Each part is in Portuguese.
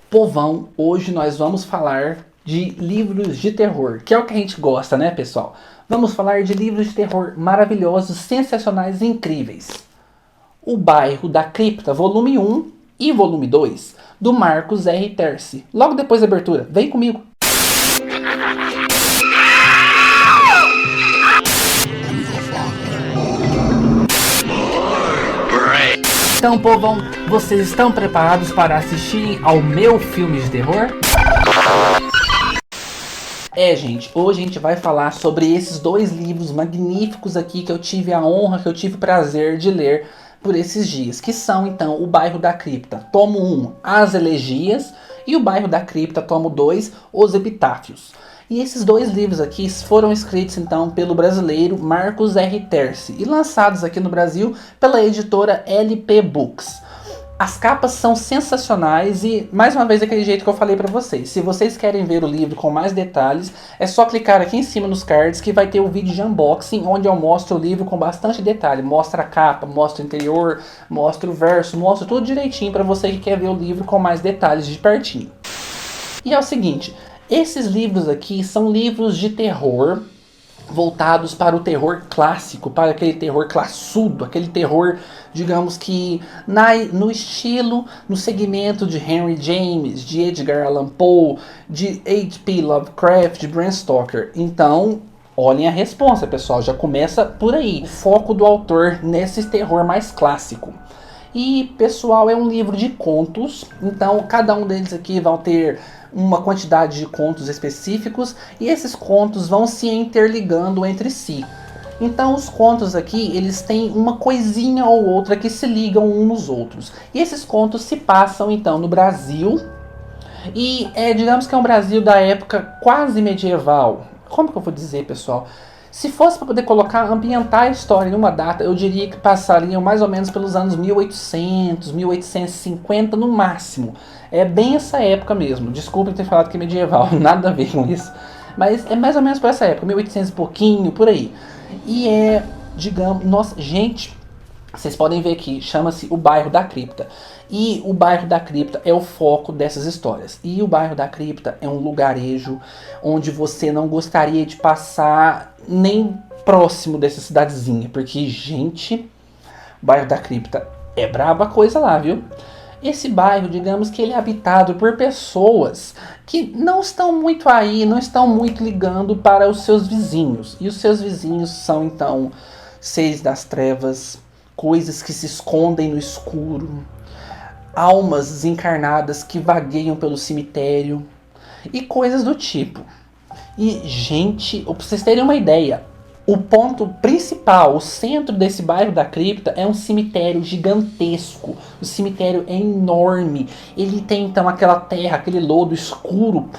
Povão, hoje nós vamos falar de livros de terror, que é o que a gente gosta, né, pessoal? Vamos falar de livros de terror maravilhosos, sensacionais e incríveis. O Bairro da Cripta, volume 1 e volume 2, do Marcos R. Terci. Logo depois da abertura, vem comigo! Então, povão, vocês estão preparados para assistirem ao meu filme de terror? Gente, hoje a gente vai falar sobre esses dois livros magníficos aqui que eu tive a honra, que eu tive o prazer de ler por esses dias, que são então O Bairro da Cripta, tomo 1, As Elegias, e O Bairro da Cripta, tomo 2, Os Epitáfios. E esses dois livros aqui foram escritos então pelo brasileiro Marcos R. Terci e lançados aqui no Brasil pela editora LP Books. As capas são sensacionais e, mais uma vez, daquele jeito que eu falei pra vocês. Se vocês querem ver o livro com mais detalhes, é só clicar aqui em cima nos cards que vai ter o vídeo de unboxing, onde eu mostro o livro com bastante detalhe. Mostra a capa, mostra o interior, mostra o verso, mostra tudo direitinho pra você que quer ver o livro com mais detalhes de pertinho. E é o seguinte, esses livros aqui são livros de terror voltados para o terror clássico, para aquele terror classudo, aquele terror, digamos que no estilo, no segmento de Henry James, de Edgar Allan Poe, de H.P. Lovecraft, de Bram Stoker. Então, olhem a responsa, pessoal, já começa por aí. O foco do autor nesse terror mais clássico. E, pessoal, é um livro de contos, então cada um deles aqui vão ter uma quantidade de contos específicos e esses contos vão se interligando entre si. Então os contos aqui, eles têm uma coisinha ou outra que se ligam uns nos outros. E esses contos se passam então no Brasil e digamos que é um Brasil da época quase medieval. Como que eu vou dizer, pessoal? Se fosse para poder ambientar a história em uma data, eu diria que passariam mais ou menos pelos anos 1800, 1850 no máximo. É bem essa época mesmo. Desculpem ter falado que é medieval, nada a ver com isso. Mas é mais ou menos por essa época, 1800 e pouquinho, por aí. E digamos, nossa, gente, vocês podem ver aqui, chama-se O Bairro da Cripta. E o Bairro da Cripta é o foco dessas histórias. E o Bairro da Cripta é um lugarejo onde você não gostaria de passar nem próximo dessa cidadezinha. Porque, gente, o Bairro da Cripta é braba coisa lá, viu? Esse bairro, digamos que ele é habitado por pessoas que não estão muito aí, não estão muito ligando para os seus vizinhos. E os seus vizinhos são, então, seres das trevas, coisas que se escondem no escuro, almas desencarnadas que vagueiam pelo cemitério e coisas do tipo. E, gente, pra vocês terem uma ideia, o ponto principal, o centro desse bairro da cripta é um cemitério gigantesco. O cemitério é enorme. Ele tem então aquela terra, aquele lodo escuro,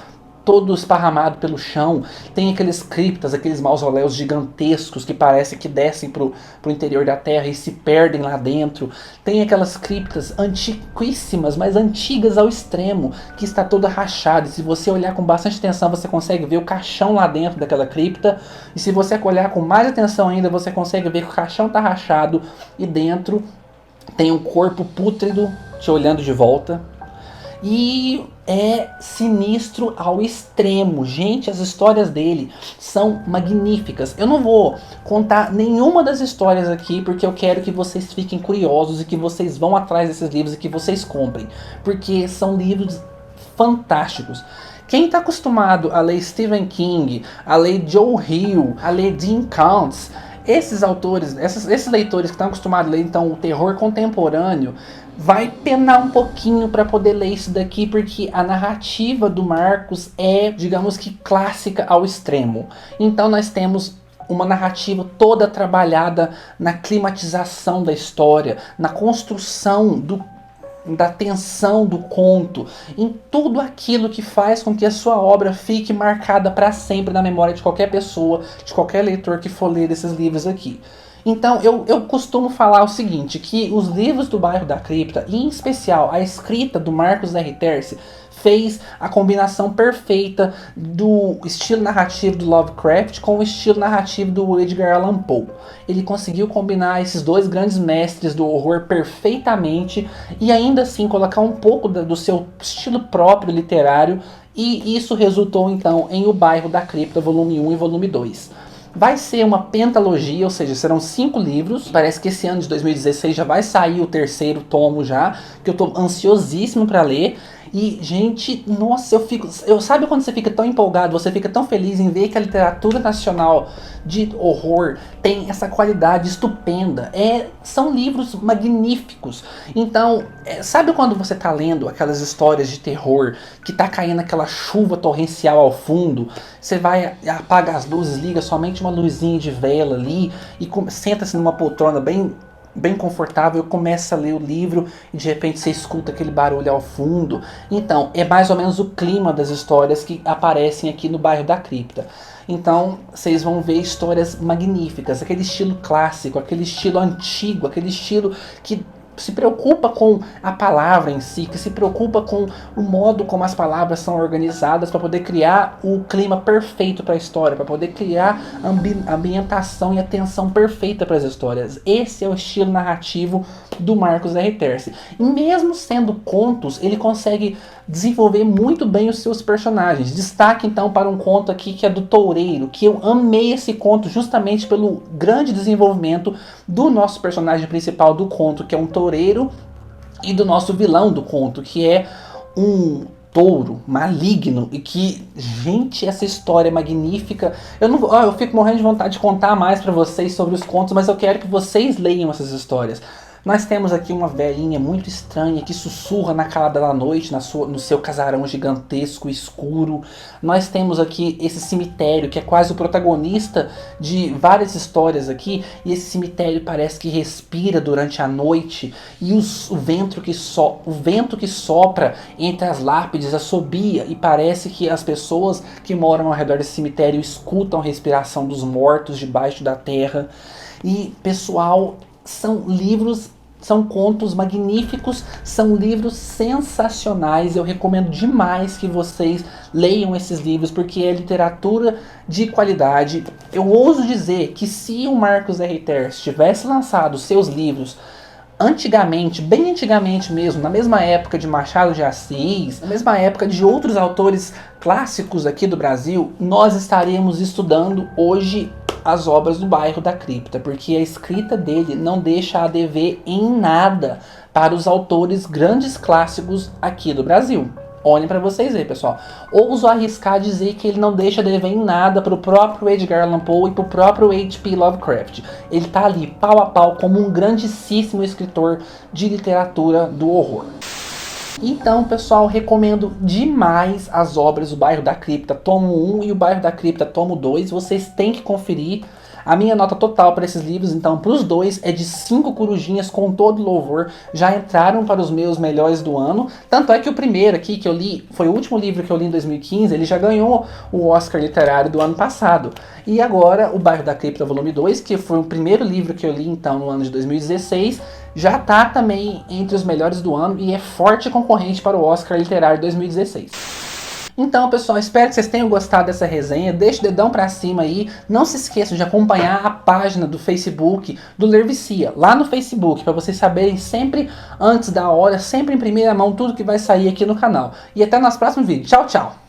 todo esparramado pelo chão. Tem aqueles criptas, aqueles mausoléus gigantescos que parece que descem pro interior da terra e se perdem lá dentro. Tem aquelas criptas antiquíssimas, mas antigas ao extremo, que está toda rachada. E se você olhar com bastante atenção, você consegue ver o caixão lá dentro daquela cripta. E se você olhar com mais atenção ainda, você consegue ver que o caixão está rachado e dentro tem um corpo pútrido te olhando de volta. E é sinistro ao extremo. Gente, as histórias dele são magníficas. Eu não vou contar nenhuma das histórias aqui, porque eu quero que vocês fiquem curiosos e que vocês vão atrás desses livros e que vocês comprem. Porque são livros fantásticos. Quem está acostumado a ler Stephen King, a ler Joe Hill, a ler Dean Koontz, esses autores, esses leitores que estão acostumados a ler então o terror contemporâneo, vai penar um pouquinho para poder ler isso daqui, porque a narrativa do Marcos é, digamos que, clássica ao extremo. Então nós temos uma narrativa toda trabalhada na climatização da história, na construção da tensão do conto, em tudo aquilo que faz com que a sua obra fique marcada para sempre na memória de qualquer pessoa, de qualquer leitor que for ler esses livros aqui. Então, eu costumo falar o seguinte, que os livros do Bairro da Cripta, e em especial a escrita do Marcos R. Terci, fez a combinação perfeita do estilo narrativo do Lovecraft com o estilo narrativo do Edgar Allan Poe. Ele conseguiu combinar esses dois grandes mestres do horror perfeitamente e ainda assim colocar um pouco do seu estilo próprio literário, e isso resultou então em O Bairro da Cripta, volume 1 e volume 2. Vai ser uma pentalogia, ou seja, serão 5 livros. Parece que esse ano de 2016 já vai sair o terceiro tomo já, que eu tô ansiosíssimo para ler. E, gente, nossa, sabe quando você fica tão empolgado, você fica tão feliz em ver que a literatura nacional de horror tem essa qualidade estupenda. São livros magníficos. Então, sabe quando você tá lendo aquelas histórias de terror, que tá caindo aquela chuva torrencial ao fundo, você vai, apaga as luzes, liga somente uma luzinha de vela ali e senta-se numa poltrona bem confortável, começa a ler o livro e de repente você escuta aquele barulho ao fundo. Então, é mais ou menos o clima das histórias que aparecem aqui no Bairro da Cripta. Então, vocês vão ver histórias magníficas, aquele estilo clássico, aquele estilo antigo, aquele estilo que se preocupa com a palavra em si, que se preocupa com o modo como as palavras são organizadas para poder criar o clima perfeito para a história, para poder criar a ambientação e a tensão perfeita para as histórias. Esse é o estilo narrativo do Marcos R. Terci. E mesmo sendo contos, ele consegue desenvolver muito bem os seus personagens. Destaque então para um conto aqui que é do Toureiro, que eu amei esse conto justamente pelo grande desenvolvimento do nosso personagem principal do conto, que é um toureiro, e do nosso vilão do conto, que é um touro maligno. E que, gente, essa história é magnífica. Eu fico morrendo de vontade de contar mais para vocês sobre os contos, mas eu quero que vocês leiam essas histórias. Nós temos aqui uma velhinha muito estranha que sussurra na calada da noite no seu casarão gigantesco, escuro. Nós temos aqui esse cemitério que é quase o protagonista de várias histórias aqui. E esse cemitério parece que respira durante a noite. E o vento que sopra entre as lápides assobia. E parece que as pessoas que moram ao redor desse cemitério escutam a respiração dos mortos debaixo da terra. E, pessoal, são contos magníficos, são livros sensacionais. Eu recomendo demais que vocês leiam esses livros, porque é literatura de qualidade. Eu ouso dizer que se o Marcos R. Terci tivesse lançado seus livros antigamente, bem antigamente mesmo, na mesma época de Machado de Assis, na mesma época de outros autores clássicos aqui do Brasil, nós estaríamos estudando hoje as obras do Bairro da Cripta, porque a escrita dele não deixa a dever em nada para os autores grandes clássicos aqui do Brasil. Olhem para vocês aí, pessoal. Ouso arriscar dizer que ele não deixa a dever em nada para o próprio Edgar Allan Poe e para o próprio H.P. Lovecraft. Ele está ali pau a pau como um grandíssimo escritor de literatura do horror. Então, pessoal, recomendo demais as obras do Bairro da Cripta tomo 1 e o Bairro da Cripta tomo 2. Vocês têm que conferir. A minha nota total para esses livros, então, para os dois, é de 5 corujinhas com todo louvor. Já entraram para os meus melhores do ano. Tanto é que o primeiro aqui que eu li, foi o último livro que eu li em 2015, ele já ganhou o Oscar literário do ano passado. E agora, o Bairro da Cripta, volume 2, que foi o primeiro livro que eu li, então, no ano de 2016, já está também entre os melhores do ano e é forte concorrente para o Oscar literário 2016. Então, pessoal, espero que vocês tenham gostado dessa resenha. Deixe o dedão pra cima aí. Não se esqueçam de acompanhar a página do Facebook do Ler Vicia, lá no Facebook, para vocês saberem sempre antes da hora, sempre em primeira mão, tudo que vai sair aqui no canal. E até o nosso próximo vídeo. Tchau, tchau!